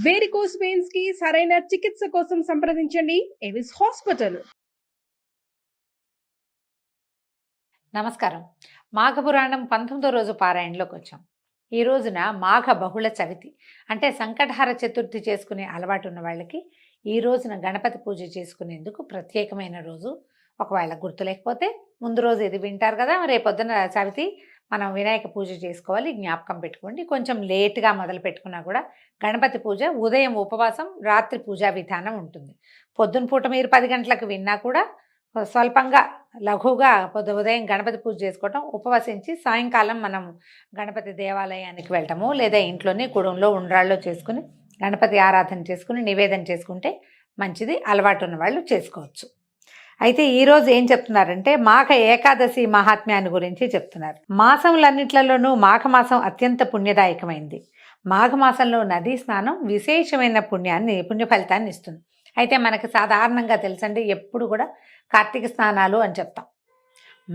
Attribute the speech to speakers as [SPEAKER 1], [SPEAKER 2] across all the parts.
[SPEAKER 1] Varicose veins కి సరైన చికిత్స కోసం సంప్రదించండి ఎవిస్ హాస్పిటల్.
[SPEAKER 2] నమస్కారం. మాఘపురాణం 19వ రోజు పారాయణలోకి వచ్చాం. ఈ రోజున మాఘ బహుళ చవితి అంటే సంకటహార చతుర్థి చేసుకునే అలవాటు ఉన్న వాళ్ళకి ఈ రోజున గణపతి పూజ చేసుకునేందుకు ప్రత్యేకమైన రోజు. ఒకవేళ గుర్తు లేకపోతే ముందు రోజు ఇది వింటారు కదా, రేపొద్దున చవితి మనం వినాయక పూజ చేసుకోవాలి, జ్ఞాపకం పెట్టుకోండి. కొంచెం లేట్గా మొదలు పెట్టుకున్నా కూడా గణపతి పూజ ఉదయం ఉపవాసం, రాత్రి పూజా విధానం ఉంటుంది. పొద్దున పూట మీరు 10 గంటలకు విన్నా కూడా స్వల్పంగా లఘువుగా ఉదయం గణపతి పూజ చేసుకోవటం, ఉపవసించి సాయంకాలం మనం గణపతి దేవాలయానికి వెళ్ళటము, లేదా ఇంట్లోనే కుడంలో ఉండ్రాళ్ళు చేసుకుని గణపతి ఆరాధన చేసుకుని నివేదన చేసుకుంటే మంచిది. అలవాటు ఉన్న వాళ్ళు చేసుకోవచ్చు. అయితే ఈరోజు ఏం చెప్తున్నారంటే మాఘ ఏకాదశి మహాత్మ్యాన్ని గురించి చెప్తున్నారు. మాసములన్నిట్లలోనూ మాఘమాసం అత్యంత పుణ్యదాయకమైంది. మాఘమాసంలో నదీ స్నానం విశేషమైన పుణ్య ఫలితాన్ని ఇస్తుంది. అయితే మనకి సాధారణంగా తెలుసండి, ఎప్పుడు కూడా కార్తీక స్నానాలు అని చెప్తాం.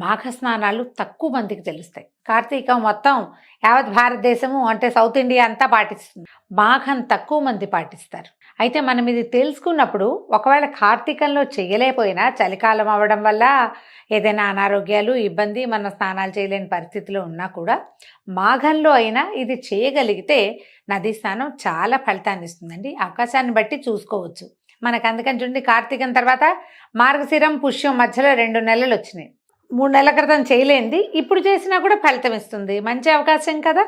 [SPEAKER 2] మాఘ స్నానాలు తక్కువ మందికి తెలుస్తాయి. కార్తీకం మొత్తం యావత్ భారతదేశము అంటే సౌత్ ఇండియా అంతా పాటిస్తుంది, మాఘం తక్కువ మంది పాటిస్తారు. అయితే మనం ఇది తెలుసుకున్నప్పుడు ఒకవేళ కార్తీకంలో చేయలేకపోయినా చలికాలం అవ్వడం వల్ల ఏదైనా అనారోగ్యాలు ఇబ్బంది మనం స్నానాలు చేయలేని పరిస్థితిలో ఉన్నా కూడా మాఘంలో అయినా ఇది చేయగలిగితే నదీ స్నానం చాలా ఫలితాన్ని ఇస్తుందండి. అవకాశాన్ని బట్టి చూసుకోవచ్చు. మనకు అందుకని చూడండి, కార్తీకం తర్వాత మార్గశిరం పుష్యం మధ్యలో 2 నెలలు వచ్చినాయి. 3 నెలల క్రితం చేయలేంది ఇప్పుడు చేసినా కూడా ఫలితం ఇస్తుంది. మంచి అవకాశం కదా.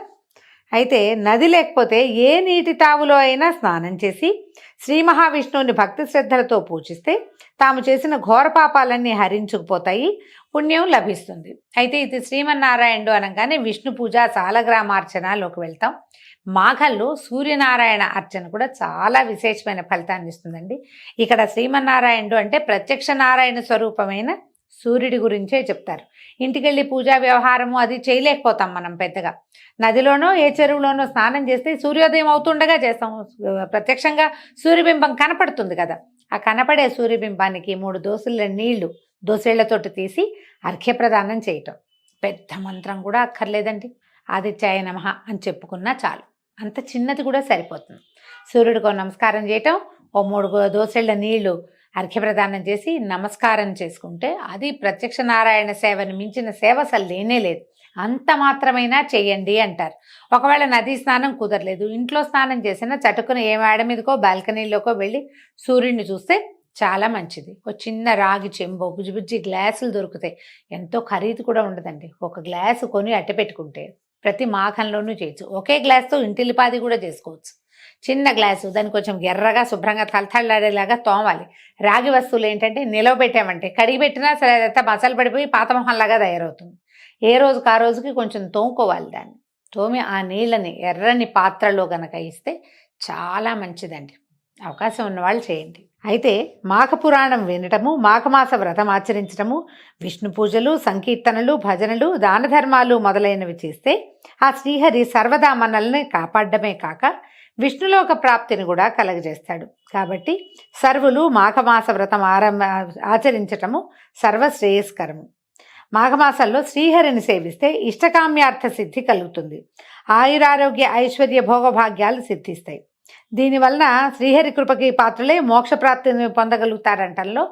[SPEAKER 2] అయితే నది లేకపోతే ఏ నీటి తావులో అయినా స్నానం చేసి శ్రీ మహావిష్ణువుని భక్తి శ్రద్ధలతో పూజిస్తే తాము చేసిన ఘోర పాపాలన్నీ హరించుకుపోతాయి, పుణ్యం లభిస్తుంది. అయితే ఇది శ్రీమన్నారాయణుడు అనగానే విష్ణు పూజ సాలగ్రామార్చనలోకి వెళ్తాం. మాఘంలో సూర్యనారాయణ అర్చన కూడా చాలా విశేషమైన ఫలితాన్ని ఇస్తుందండి. ఇక్కడ శ్రీమన్నారాయణుడు అంటే ప్రత్యక్ష నారాయణ స్వరూపమైన సూర్యుడి గురించే చెప్తారు. ఇంటికెళ్ళి పూజా వ్యవహారము అది చేయలేకపోతాం మనం పెద్దగా. నదిలోనో ఏ చెరువులోనో స్నానం చేస్తే సూర్యోదయం అవుతుండగా చేస్తాం. ప్రత్యక్షంగా సూర్యబింబం కనపడుతుంది కదా, ఆ కనపడే సూర్యబింబానికి 3 దోసెళ్ళ నీళ్లు దోసెళ్లతోటి తీసి అర్ఘ్యప్రదానం చేయటం. పెద్ద మంత్రం కూడా అక్కర్లేదండి. ఆదిత్యాయ నమః అని చెప్పుకున్నా చాలు, అంత చిన్నది కూడా సరిపోతుంది. సూర్యుడికో నమస్కారం చేయటం, ఓ 3 దోసెళ్ల నీళ్లు అర్ఘ్యప్రదానం చేసి నమస్కారం చేసుకుంటే అది ప్రత్యక్ష నారాయణ సేవను మించిన సేవ అసలు లేనే లేదు. అంత మాత్రమైనా చేయండి అంటారు. ఒకవేళ నదీ స్నానం కుదరలేదు, ఇంట్లో స్నానం చేసినా చటుకున ఏ మేడ మీదకో బాల్కనీలోకో వెళ్ళి సూర్యుడిని చూస్తే చాలా మంచిది. ఒక చిన్న రాగి చెంబు, బుజ్జి గ్లాసులు దొరుకుతాయి, ఎంతో ఖరీదు కూడా ఉండదండి. ఒక గ్లాసు కొని అట్ట పెట్టుకుంటే ప్రతి మాఘంలోనూ చేయొచ్చు. ఒకే గ్లాస్తో ఇంటిల్లిపాది కూడా చేసుకోవచ్చు. చిన్న గ్లాసు, దాన్ని కొంచెం ఎర్రగా శుభ్రంగా తలతళ్ళాడేలాగా తోమాలి. రాగి వస్తువులు ఏంటంటే నిలవ పెట్టామంటే కడిగి పెట్టినా సరే అదంతా మసలు పడిపోయి పాతమొహంలాగా తయారవుతుంది. ఏ రోజుకి ఆ రోజుకి కొంచెం తోముకోవాలి. దాన్ని తోమి ఆ నీళ్ళని ఎర్రని పాత్రలో గనక ఇస్తే చాలా మంచిదండి. అవకాశం ఉన్నవాళ్ళు చేయండి. అయితే మాఘపురాణం వినటము, మాఘమాస వ్రతం ఆచరించటము, విష్ణు పూజలు, సంకీర్తనలు, భజనలు, దాన ధర్మాలు మొదలైనవి చేస్తే ఆ శ్రీహరి సర్వదా మనల్ని కాపాడమే కాక విష్ణులోక ప్రాప్తిని కూడా కలగజేస్తాడు. కాబట్టి సర్వులు మాఘమాస వ్రతం ఆచరించటము సర్వశ్రేయస్కరము. మాఘమాసంలో శ్రీహరిని సేవిస్తే ఇష్టకామ్యార్థ సిద్ధి కలుగుతుంది. ఆయురారోగ్య ఐశ్వర్య భోగభాగ్యాలు సిద్ధిస్తాయి. దీనివలన శ్రీహరి కృపకి పాత్రలే మోక్షప్రాప్తిని పొందగలుగుతారంటంలో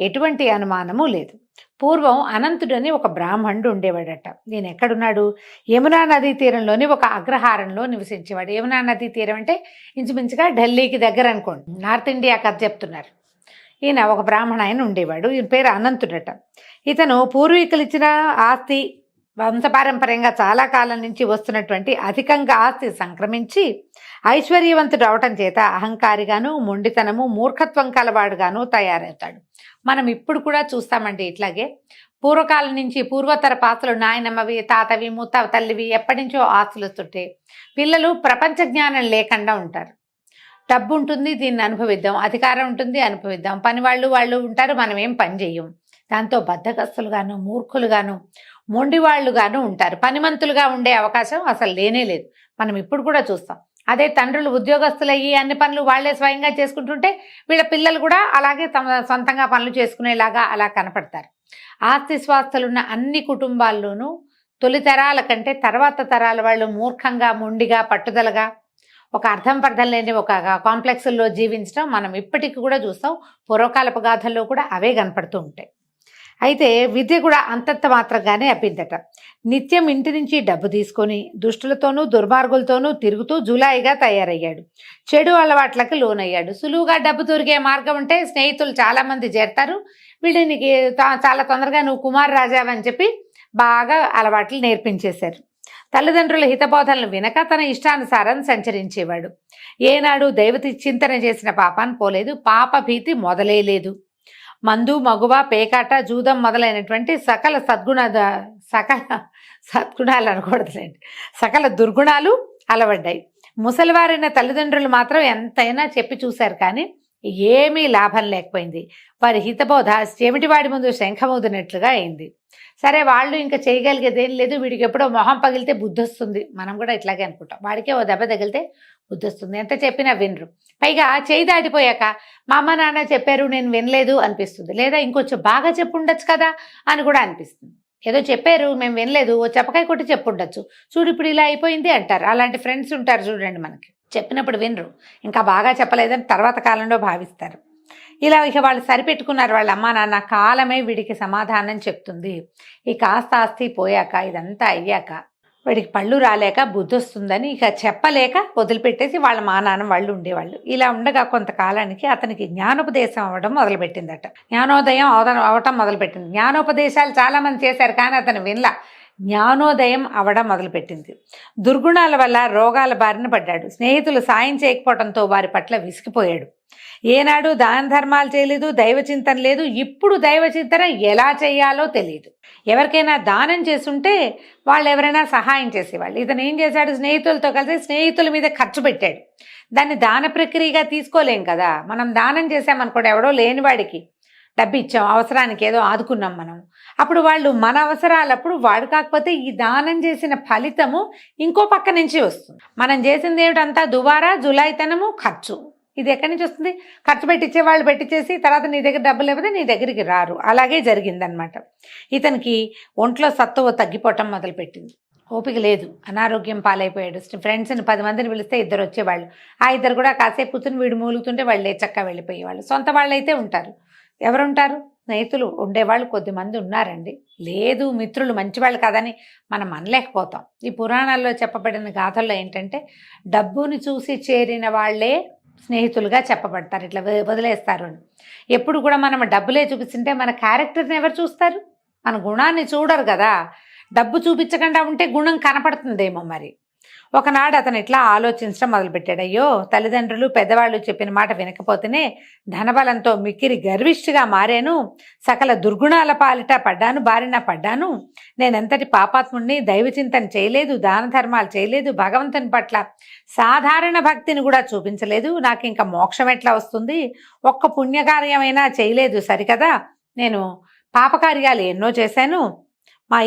[SPEAKER 2] ఎటువంటి అనుమానము లేదు. పూర్వం అనంతుడని ఒక బ్రాహ్మణుడు ఉండేవాడట. నేను ఎక్కడున్నాడు? యమునా నదీ తీరంలోని ఒక అగ్రహారంలో నివసించేవాడు. యమునా నదీ తీరం అంటే ఇంచుమించుగా ఢిల్లీకి దగ్గర అనుకోండి, నార్త్ ఇండియా కథ చెప్తున్నారు. ఈయన ఒక బ్రాహ్మణ ఆయన ఉండేవాడు. ఈయన పేరు అనంతుడట. ఇతను పూర్వీకులు ఇచ్చిన ఆస్తి, వంశపారంపర్యంగా చాలా కాలం నుంచి వస్తున్నటువంటి అధికంగా ఆస్తి సంక్రమించి ఐశ్వర్యవంతుడు అవటం చేత అహంకారిగాను, మొండితనము, మూర్ఖత్వం కలవాడుగాను తయారవుతాడు. మనం ఇప్పుడు కూడా చూస్తామండి. ఇట్లాగే పూర్వకాలం నుంచి పూర్వతర పాత్రలు, నాయనమ్మవి, తాతవి, తల్లివి ఎప్పటి నుంచో ఆస్తులు వస్తుంటే పిల్లలు ప్రపంచ జ్ఞానం లేకుండా ఉంటారు. డబ్బు ఉంటుంది, దీన్ని అనుభవిద్దాం, అధికారం ఉంటుంది, అనుభవిద్దాం, పని వాళ్ళు ఉంటారు, మనం ఏం పని చేయం. దాంతో బద్ధకస్తులుగాను, మూర్ఖులుగాను, మొండివాళ్లుగాను ఉంటారు. పనిమంతులుగా ఉండే అవకాశం అసలు లేనే లేదు. మనం ఇప్పుడు కూడా చూస్తాం. అదే తండ్రులు ఉద్యోగస్తులయ్యి అన్ని పనులు వాళ్లే స్వయంగా చేసుకుంటుంటే వీళ్ళ పిల్లలు కూడా అలాగే తమ సొంతంగా పనులు చేసుకునేలాగా అలా కనపడతారు. ఆస్తి స్వాస్థలున్న అన్ని కుటుంబాల్లోనూ తొలి తరాల కంటే తర్వాత తరాల వాళ్ళు మూర్ఖంగా, మొండిగా, పట్టుదలగా ఒక అర్థం పర్థం లేని ఒక కాంప్లెక్స్లో జీవించడం మనం ఇప్పటికి కూడా చూస్తాం. పూర్వకాలపు గాథల్లో కూడా అవే కనపడుతూ ఉంటాయి. అయితే విద్య కూడా అంతంత మాత్రంగానే అబ్బిందట. నిత్యం ఇంటి నుంచి డబ్బు తీసుకొని దుష్టులతోనూ దుర్మార్గులతోనూ తిరుగుతూ జులాయిగా తయారయ్యాడు. చెడు అలవాట్లకు లోనయ్యాడు. సులువుగా డబ్బు దొరికే మార్గం ఉంటే స్నేహితులు చాలామంది చేరతారు. వీడిని చాలా తొందరగా నువ్వు కుమార్ రాజావని చెప్పి బాగా అలవాట్లు నేర్పించేశారు. తల్లిదండ్రుల హితబోధనలు వినక తన ఇష్టానుసారం సంచరించేవాడు. ఏనాడు దైవతి చింతన చేసిన పాపాన్ని పోలేదు. పాప భీతి మొదలే లేదు. మందు, మగువ, పేకాట, జూదం మొదలైనటువంటి సకల సద్గుణాలు అనకూడదులేండి, సకల దుర్గుణాలు అలవడ్డాయి. ముసలివారైన తల్లిదండ్రులు మాత్రం ఎంతైనా చెప్పి చూశారు, కానీ ఏమీ లాభం లేకపోయింది. వారి హితబోధ చెమిటివాడి ముందు శంఖమూదినట్లుగా అయింది. సరే, వాళ్ళు ఇంకా చేయగలిగేదేం లేదు. వీడికి ఎప్పుడో మొహం పగిలితే బుద్ధి వస్తుంది. మనం కూడా ఇట్లాగే అనుకుంటాం. వాడికే ఓ దెబ్బ తగిలితే బుద్ధి వస్తుంది. ఎంత చెప్పినా వినరు. పైగా చేయి దాటిపోయాక మా అమ్మ నాన్న చెప్పారు నేను వినలేదు అనిపిస్తుంది. లేదా ఇంకొంచెం బాగా చెప్పుండొచ్చు కదా అని కూడా అనిపిస్తుంది. ఏదో చెప్పారు మేము వినలేదు, ఓ చెప్పకాయ కొట్టి చెప్పుండొచ్చు, చూడు ఇప్పుడు ఇలా అయిపోయింది అంటారు. అలాంటి ఫ్రెండ్స్ ఉంటారు చూడండి మనకి. చెప్పినప్పుడు వినరు, ఇంకా బాగా చెప్పలేదని తర్వాత కాలంలో భావిస్తారు. ఇలా ఇక వాళ్ళు సరిపెట్టుకున్నారు. వాళ్ళ అమ్మా నాన్న కాలమే వీడికి సమాధానం చెప్తుంది. ఈ కాస్త ఆస్తి పోయాక, ఇదంతా అయ్యాక వీడికి పళ్ళు రాలేక బుద్ధి వస్తుందని ఇక చెప్పలేక వదిలిపెట్టేసి వాళ్ళ మా నాన్న వాళ్ళు ఉండేవాళ్ళు. ఇలా ఉండగా కొంతకాలానికి అతనికి జ్ఞానోపదేశం అవ్వడం మొదలుపెట్టిందట. జ్ఞానోదయం అవటం మొదలుపెట్టింది. జ్ఞానోపదేశాలు చాలామంది చేశారు, కానీ అతను వినలా. జ్ఞానోదయం అవడం మొదలుపెట్టింది. దుర్గుణాల వల్ల రోగాల బారిన పడ్డాడు. స్నేహితులు సాయం చేయకపోవడంతో వారి పట్ల విసిగిపోయాడు. ఏనాడు దాన ధర్మాలు చేయలేదు, దైవచింతన లేదు. ఇప్పుడు దైవచింతన ఎలా చేయాలో తెలియదు. ఎవరికైనా దానం చేస్తుంటే వాళ్ళు ఎవరైనా సహాయం చేసేవాళ్ళు. ఇతను ఏం చేశాడు, స్నేహితులతో కలిసి స్నేహితుల మీద ఖర్చు పెట్టాడు. దాన్ని దాన ప్రక్రియగా తీసుకోలేం కదా. మనం దానం చేసామనుకోండి, ఎవడో లేనివాడికి డబ్బు ఇచ్చాం, అవసరానికి ఏదో ఆదుకున్నాం మనం, అప్పుడు వాళ్ళు మన అవసరాలప్పుడు వాడు కాకపోతే ఈ దానం చేసిన ఫలితము ఇంకో పక్క నుంచి వస్తుంది. మనం చేసింది ఏమిటంతా దుబారా, జులాయితనము, ఖర్చు. ఇది ఎక్కడి నుంచి వస్తుంది? ఖర్చు పెట్టించే వాళ్ళు పెట్టించేసి తర్వాత నీ దగ్గర డబ్బులు లేకపోతే నీ దగ్గరికి రారు. అలాగే జరిగిందనమాట. ఇతనికి ఒంట్లో సత్తువ తగ్గిపోవటం మొదలుపెట్టింది. ఓపిక లేదు, అనారోగ్యం పాలైపోయాడు. ఫ్రెండ్స్ని 10 మందిని పిలిస్తే 2 వచ్చేవాళ్ళు. ఆ 2 కూడా కాసేపు కూర్చుని వీడు మూలుగుతుంటే వాళ్ళు చక్కగా వెళ్ళిపోయేవాళ్ళు. సొంత వాళ్ళు అయితే ఉంటారు. ఎవరుంటారు? స్నేహితులు ఉండేవాళ్ళు కొద్దిమంది ఉన్నారండి. లేదు, మిత్రులు మంచివాళ్ళు కాదని మనం అనలేకపోతాం. ఈ పురాణాల్లో చెప్పబడిన గాథల్లో ఏంటంటే డబ్బుని చూసి చేరిన వాళ్ళే స్నేహితులుగా చెప్పబడతారు. ఇట్లా వదిలేస్తారు అని. ఎప్పుడు కూడా మనం డబ్బులే చూపిస్తుంటే మన క్యారెక్టర్ని ఎవరు చూస్తారు? మన గుణాన్ని చూడరు కదా. డబ్బు చూపించకుండా ఉంటే గుణం కనపడుతుందేమో. మరి ఒకనాడు అతను ఇట్లా ఆలోచించడం మొదలుపెట్టాడు. అయ్యో, తల్లిదండ్రులు పెద్దవాళ్ళు చెప్పిన మాట వినకపోతేనే ధనబలంతో మిక్కిరి గర్విష్ఠిగా మారాను. సకల దుర్గుణాల పాలిట బారిన పడ్డాను. నేనెంతటి పాపాత్ముడిని. దైవచింతన చేయలేదు, దాన ధర్మాలు చేయలేదు, భగవంతుని పట్ల సాధారణ భక్తిని కూడా చూపించలేదు. నాకు ఇంకా మోక్షం ఎట్లా వస్తుంది? ఒక్క పుణ్యకార్యమైనా చేయలేదు సరికదా. నేను పాపకార్యాలు ఎన్నో చేశాను.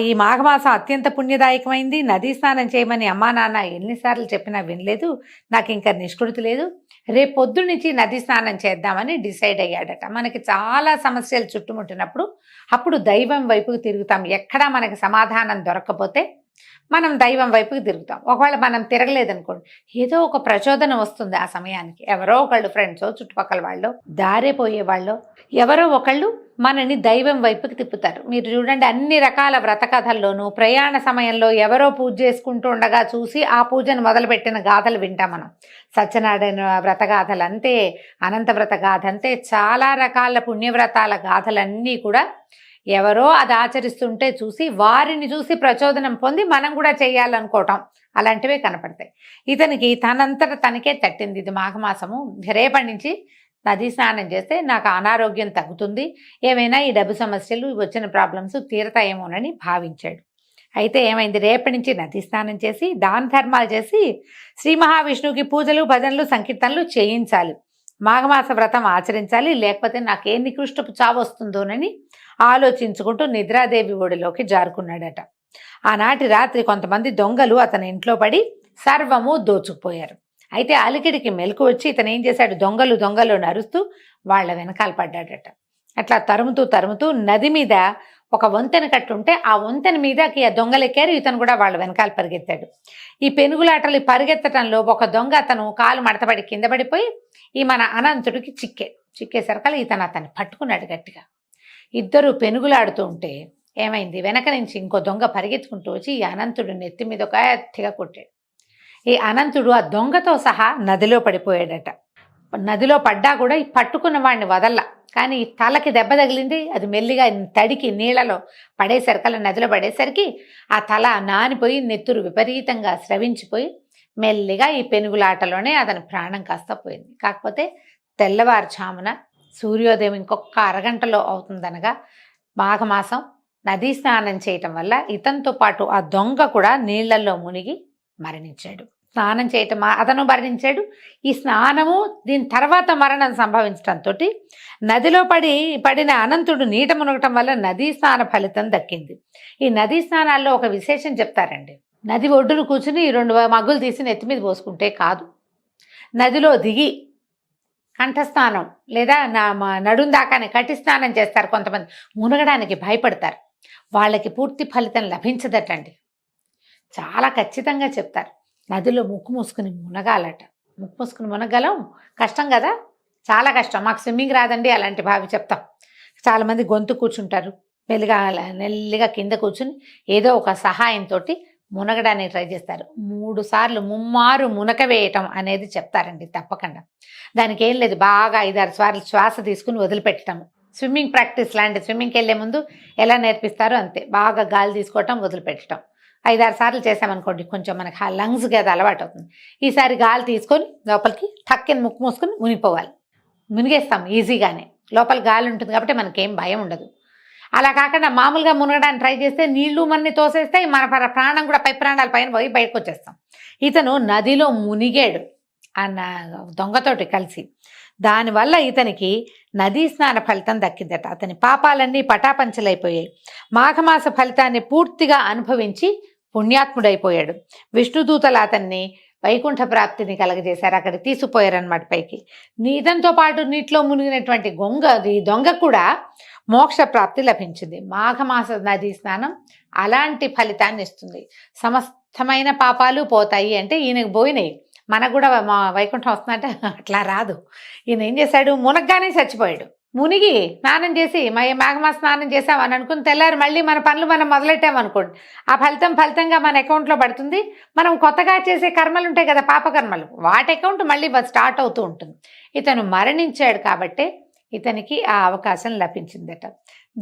[SPEAKER 2] ఈ మాఘమాసం అత్యంత పుణ్యదాయకమైంది. నదీ స్నానం చేయమని అమ్మా నాన్న ఎన్నిసార్లు చెప్పినా వినలేదు. నాకు ఇంకా నిష్కృతి లేదు. రేపు పొద్దున్న నుంచి నదీ స్నానం చేద్దామని డిసైడ్ అయ్యాడట. మనకి చాలా సమస్యలు చుట్టుముట్టినప్పుడు అప్పుడు దైవం వైపుకి తిరుగుతాం. ఎక్కడా మనకి సమాధానం దొరకకపోతే మనం దైవం వైపుకి తిరుగుతాం. ఒకవేళ మనం తిరగలేదనుకోండి, ఏదో ఒక ప్రచోదనం వస్తుంది ఆ సమయానికి. ఎవరో ఒకళ్ళు ఫ్రెండ్సో, చుట్టుపక్కల వాళ్ళు, దారే పోయే వాళ్ళు ఎవరో ఒకళ్ళు మనని దైవం వైపుకి తిప్పుతారు. మీరు చూడండి, అన్ని రకాల వ్రత కథల్లోనూ ప్రయాణ సమయంలో ఎవరో పూజ చేసుకుంటూ ఉండగా చూసి ఆ పూజను మొదలుపెట్టిన గాథలు వింటాం మనం. సత్యనారాయణ వ్రత గాథలు అంతే, అనంత వ్రత గాథ అంతే, చాలా రకాల పుణ్యవ్రతాల గాథలన్నీ కూడా ఎవరో అది ఆచరిస్తుంటే చూసి వారిని చూసి ప్రచోదనం పొంది మనం కూడా చేయాలనుకోవటం, అలాంటివే కనపడతాయి. ఇతనికి తనంతట తనకే తట్టింది. ఇది మాఘమాసము, రేపటి నుంచి నదీ స్నానం చేస్తే నాకు అనారోగ్యం తగ్గుతుంది, ఏమైనా ఈ డబ్బు సమస్యలు వచ్చిన ప్రాబ్లమ్స్ తీరతాయేమోనని భావించాడు. అయితే ఏమైంది, రేపటి నుంచి నదీ స్నానం చేసి దాన ధర్మాలు చేసి శ్రీ మహావిష్ణువుకి పూజలు, భజనలు, సంకీర్తనలు చేయించాలి. మాఘమాస వ్రతం ఆచరించాలి, లేకపోతే నాకు ఏ నికృష్టపు చావు వస్తుందోనని ఆలోచించుకుంటూ నిద్రాదేవి ఒడిలోకి జారుకున్నాడట. ఆనాటి రాత్రి కొంతమంది దొంగలు అతని ఇంట్లో పడి సర్వము దోచుకుపోయారు. అయితే అలికిడికి మెలకు వచ్చి ఇతను ఏం చేశాడు, దొంగలు దొంగలు నరుస్తూ వాళ్ళ వెనకాల పడ్డాడట. అట్లా తరుముతూ నది మీద ఒక వంతెన కట్టుంటే ఆ వంతెన మీదకి ఆ దొంగలు ఎక్కారు, ఇతను కూడా వాళ్ళ వెనకాల పరిగెత్తాడు. ఈ పెనుగులాటలు పరిగెత్తటంలో ఒక దొంగ అతను కాలు మడతపడి కింద పడిపోయి ఈ మన అనంతుడికి చిక్కేసరికల్లా ఇతను అతన్ని పట్టుకున్నాడు గట్టిగా. ఇద్దరు పెనుగులాడుతూ ఉంటే ఏమైంది, వెనక నుంచి ఇంకో దొంగ పరిగెత్తుకుంటూ వచ్చి ఈ అనంతుడు నెత్తి మీద ఒక గట్టిగా కొట్టాడు. ఈ అనంతుడు ఆ దొంగతో సహా నదిలో పడిపోయాడట. నదిలో పడ్డా కూడా ఈ పట్టుకున్న వాడిని వదల్లా, కానీ ఈ తలకి దెబ్బ తగిలింది. అది మెల్లిగా తడికి నీళ్ళలో పడేసరికల్లా నదిలో పడేసరికి ఆ తల నానిపోయి నెత్తురు విపరీతంగా స్రవించిపోయి మెల్లిగా ఈ పెనుగులాటలోనే అతని ప్రాణం కాస్త పోయింది. కాకపోతే తెల్లవారుజామున సూర్యోదయం ఇంకొక అరగంటలో అవుతుందనగా మాఘమాసం నదీ స్నానం చేయటం వల్ల ఇతనితో పాటు ఆ దొంగ కూడా నీళ్లలో మునిగి మరణించాడు. స్నానం చేయటం అతను మరణించాడు. ఈ స్నానము దీని తర్వాత మరణం సంభవించడంతో నదిలో పడిన అనంతుడు నీట మునగటం వల్ల నదీ స్నాన ఫలితం దక్కింది. ఈ నదీ స్నానాల్లో ఒక విశేషం చెప్తారండి. నది ఒడ్డును కూర్చుని 2 మగ్గులు తీసి నెత్తి మీద పోసుకుంటే కాదు, నదిలో దిగి కంఠస్నానం లేదా నడుం దాకానే కట్టి స్నానం చేస్తారు కొంతమంది. మునగడానికి భయపడతారు, వాళ్ళకి పూర్తి ఫలితం లభించదటండి. చాలా ఖచ్చితంగా చెప్తారు. నదిలో ముక్కు మూసుకుని మునగాలట. ముక్కు మూసుకుని మునగలం కష్టం కదా, చాలా కష్టం. మాకు స్విమ్మింగ్ రాదండి అలాంటి భావి చెప్తాం. చాలామంది గొంతు కూర్చుంటారు, నెల్లిగా కింద కూర్చుని ఏదో ఒక సహాయంతో మునగడానికి ట్రై చేస్తారు. 3 సార్లు ముమ్మారు మునక వేయటం అనేది చెప్తారండి తప్పకుండా. దానికి ఏం లేదు, బాగా 5-6 సార్లు శ్వాస తీసుకుని వదిలిపెట్టడం. స్విమ్మింగ్ ప్రాక్టీస్ లాంటి, స్విమ్మింగ్కి వెళ్ళే ముందు ఎలా నేర్పిస్తారో అంతే, బాగా గాలి తీసుకోవటం వదిలిపెట్టడం. 5-6 సార్లు చేసామనుకోండి కొంచెం మనకి ఆ లంగ్స్కి అది అలవాటు అవుతుంది. ఈసారి గాలి తీసుకొని లోపలికి టక్కిన ముక్కు మూసుకొని మునిగిపోవాలి. మునిగేస్తాం ఈజీగానే, లోపల గాలి ఉంటుంది కాబట్టి మనకేం భయం ఉండదు. అలా కాకుండా మామూలుగా మునగడానికి ట్రై చేస్తే నీళ్లు మనని తోసేస్తే మన ప్రాణం కూడా ప్రాణాల పైన పోయి బయటకు వచ్చేస్తాం. ఇతను నదిలో మునిగాడు అన్న దొంగతోటి కలిసి. దానివల్ల ఇతనికి నదీ స్నాన ఫలితం దక్కిందట. అతని పాపాలన్నీ పటాపంచలైపోయాయి. మాఘమాస ఫలితాన్ని పూర్తిగా అనుభవించి పుణ్యాత్ముడైపోయాడు. విష్ణుదూతలు అతన్ని వైకుంఠ ప్రాప్తిని కలగజేశారు, అక్కడ తీసుకుపోయారనమాట పైకి. ఇదంతో పాటు నీటిలో మునిగినటువంటి దొంగ కూడా మోక్ష ప్రాప్తి లభించింది. మాఘమాస నదీ స్నానం అలాంటి ఫలితాన్ని ఇస్తుంది. సమస్తమైన పాపాలు పోతాయి అంటే ఈయనకు పోయినాయి, మనకు కూడా మా వైకుంఠం వస్తుందంటే అట్లా రాదు. ఈయన ఏం చేశాడు, మునగ్గానే చచ్చిపోయాడు. మునిగి స్నానం చేసి మాఘమాస స్నానం చేసామని అనుకుని తెల్లారి మళ్ళీ మన పనులు మనం మొదలెట్టామనుకోండి, ఆ ఫలితంగా మన అకౌంట్లో పడుతుంది. మనం కొత్తగా చేసే కర్మలు ఉంటాయి కదా, పాపకర్మలు, వాటి అకౌంట్ మళ్ళీ స్టార్ట్ అవుతూ ఉంటుంది. ఇతను మరణించాడు కాబట్టే ఇతనికి ఆ అవకాశం లభించిందట.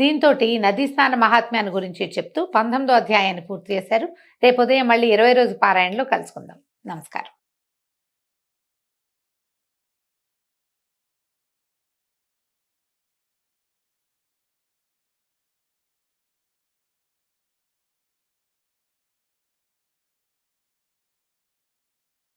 [SPEAKER 2] దీంతో నదీ స్నాన మహాత్మ్యాన్ని గురించి చెప్తూ 19వ అధ్యాయాన్ని పూర్తి చేశారు. రేపు ఉదయం మళ్ళీ 20 రోజు పారాయణలో కలుసుకుందాం. నమస్కారం.